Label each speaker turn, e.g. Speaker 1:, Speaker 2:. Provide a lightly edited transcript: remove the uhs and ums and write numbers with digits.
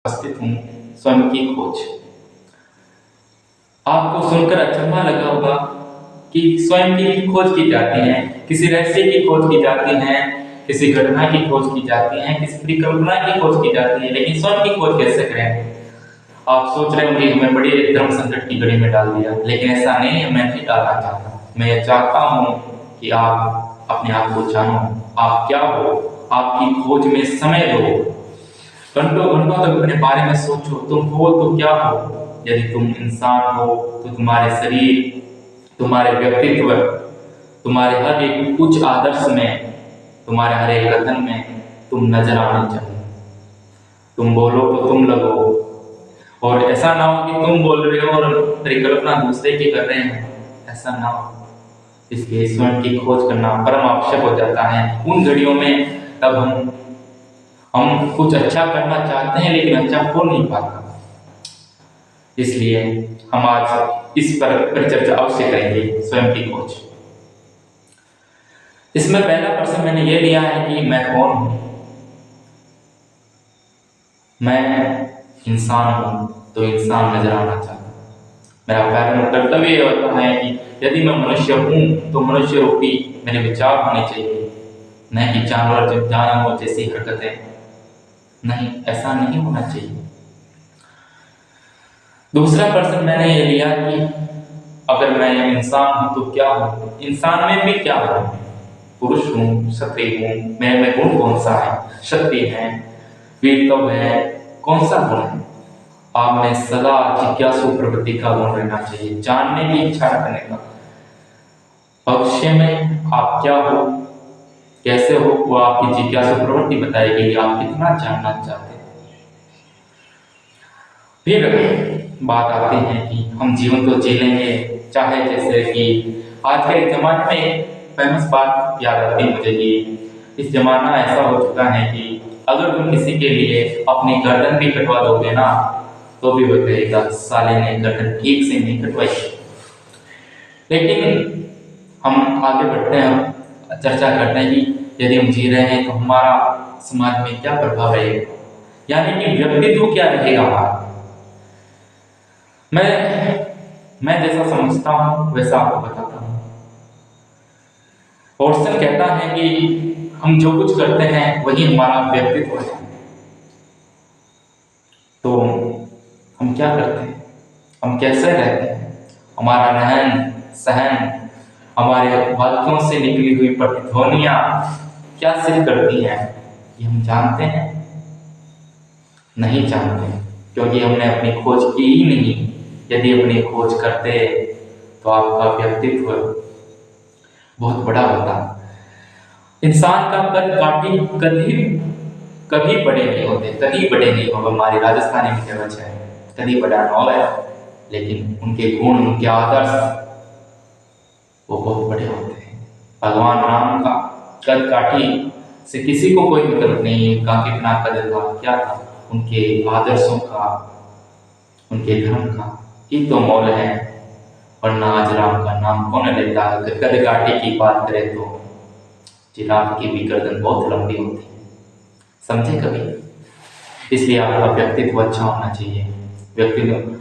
Speaker 1: उपस्थित हूँ स्वयं की खोज। आपको सुनकर अचंभा लगा होगा कि स्वयं की खोज की जाती है, किसी रहस्य की खोज की जाती है, किसी घटना की खोज की जाती है, किसी परिकल्पना की खोज की जाती है, लेकिन स्वयं की खोज कैसे करें? आप सोच रहे होंगे हमें बड़ी धर्म संकट की घड़ी में डाल दिया, लेकिन ऐसा नहीं है, मैं नहीं डालना चाहता। मैं चाहता हूँ कि आप अपने आप को जानो, आप क्या हो, आपकी खोज में समय दो, घंटों घंटों तक अपने बारे में सोचो, तुम हो तो क्या हो। यदि तुम इंसान हो तो तुम्हारे शरीर, तुम्हारे व्यक्तित्व, तुम्हारे हर एक उच्च आदर्श में, तुम्हारे हर एक कथन में तुम नजर आने चाहिए। तुम बोलो तो तुम लगो, और ऐसा ना हो कि तुम बोल रहे हो और परिकल्पना दूसरे की कर रहे हैं, ऐसा ना हो। इसलिए स्वयं की खोज करना परम आवश्यक हो जाता है उन घड़ियों में, तब हम कुछ अच्छा करना चाहते हैं लेकिन अच्छा हो नहीं पाता। इसलिए हम आज इस पर परिचर्चा अवश्य करेंगे, स्वयं की खोज। इसमें पहला प्रश्न मैंने ये लिया है कि मैं कौन हूं। मैं इंसान हूं तो इंसान नजर आना चाहता हूं। मेरा पहला कर्तव्य होता है कि यदि मैं मनुष्य हूं तो मनुष्य रूपी मेरे विचार होने चाहिए, न कि जानवर जैसी हरकतें। नहीं, ऐसा नहीं होना चाहिए। दूसरा प्रश्न मैंने ये लिया कि अगर मैं इंसान हूं तो क्या हूं, इंसान में भी क्या हूं। पुरुष हूं, क्षत्रिय हूं, मैं गुण कौन सा है, क्षत्रिय है, वीरत्व है, कौन सा गुण है। आप में सदा जिज्ञासु प्रवृत्ति का गुण रहना चाहिए, जानने की इच्छा रखने का। भविष्य में आप क्या हो, कैसे हो, वो आपकी जिज्ञासु प्रवृत्ति बताएगी आप कितना जानना चाहते हैं। फिर बात आती है कि हम जीवन तो जी लेंगे, चाहे जैसे कि आज के जमाने में एक फेमस बात याद आती है मुझे कि इस जमाना ऐसा हो चुका है कि अगर तुम किसी के लिए अपनी गर्दन भी कटवा दोगे ना, तो भी वो कहेगा साले ने गर्दन ठीक से नहीं कटवाई। लेकिन हम आगे बढ़ते हैं, चर्चा करते हैं कि यदि हम जी रहे हैं तो हमारा समाज में क्या प्रभाव रहेगा, यानी कि व्यक्तित्व क्या रहेगा हमारा। मैं जैसा समझता हूं वैसा आपको बताता हूं। ऑर्सन कहता है कि हम जो कुछ करते हैं वही हमारा व्यक्तित्व है। तो हम क्या करते हैं, हम कैसे रहते हैं, हमारा रहन सहन, हमारे वाक्यों से निकली हुई प्रतिध्वनियां क्या सिद्ध करती हैं, ये हम जानते हैं? नहीं जानते, क्योंकि हमने अपनी खोज की ही नहीं। यदि अपनी खोज करते तो आपका व्यक्तित्व बहुत बड़ा होता। इंसान का कद काठी कभी बड़े नहीं होते, कभी बड़े नहीं होगा। हमारी राजस्थानी में कहावत है, कभी बड़ा न होगा, लेकिन उनके गुण, उनके आदर्श वो बहुत बड़े होते हैं। भगवान राम का कद काठी से किसी को कोई मतलब नहीं है, कहाँ कितना कद था, क्या था, उनके आदर्शों का, उनके धर्म का ही तो मोल है। वरना आज राम का नाम कौन लेता। अगर कद काठी की बात करें तो जिराफ की भी गर्दन बहुत लंबी होती है, समझे कभी। इसलिए आपका व्यक्तित्व अच्छा होना चाहिए। व्यक्तित्व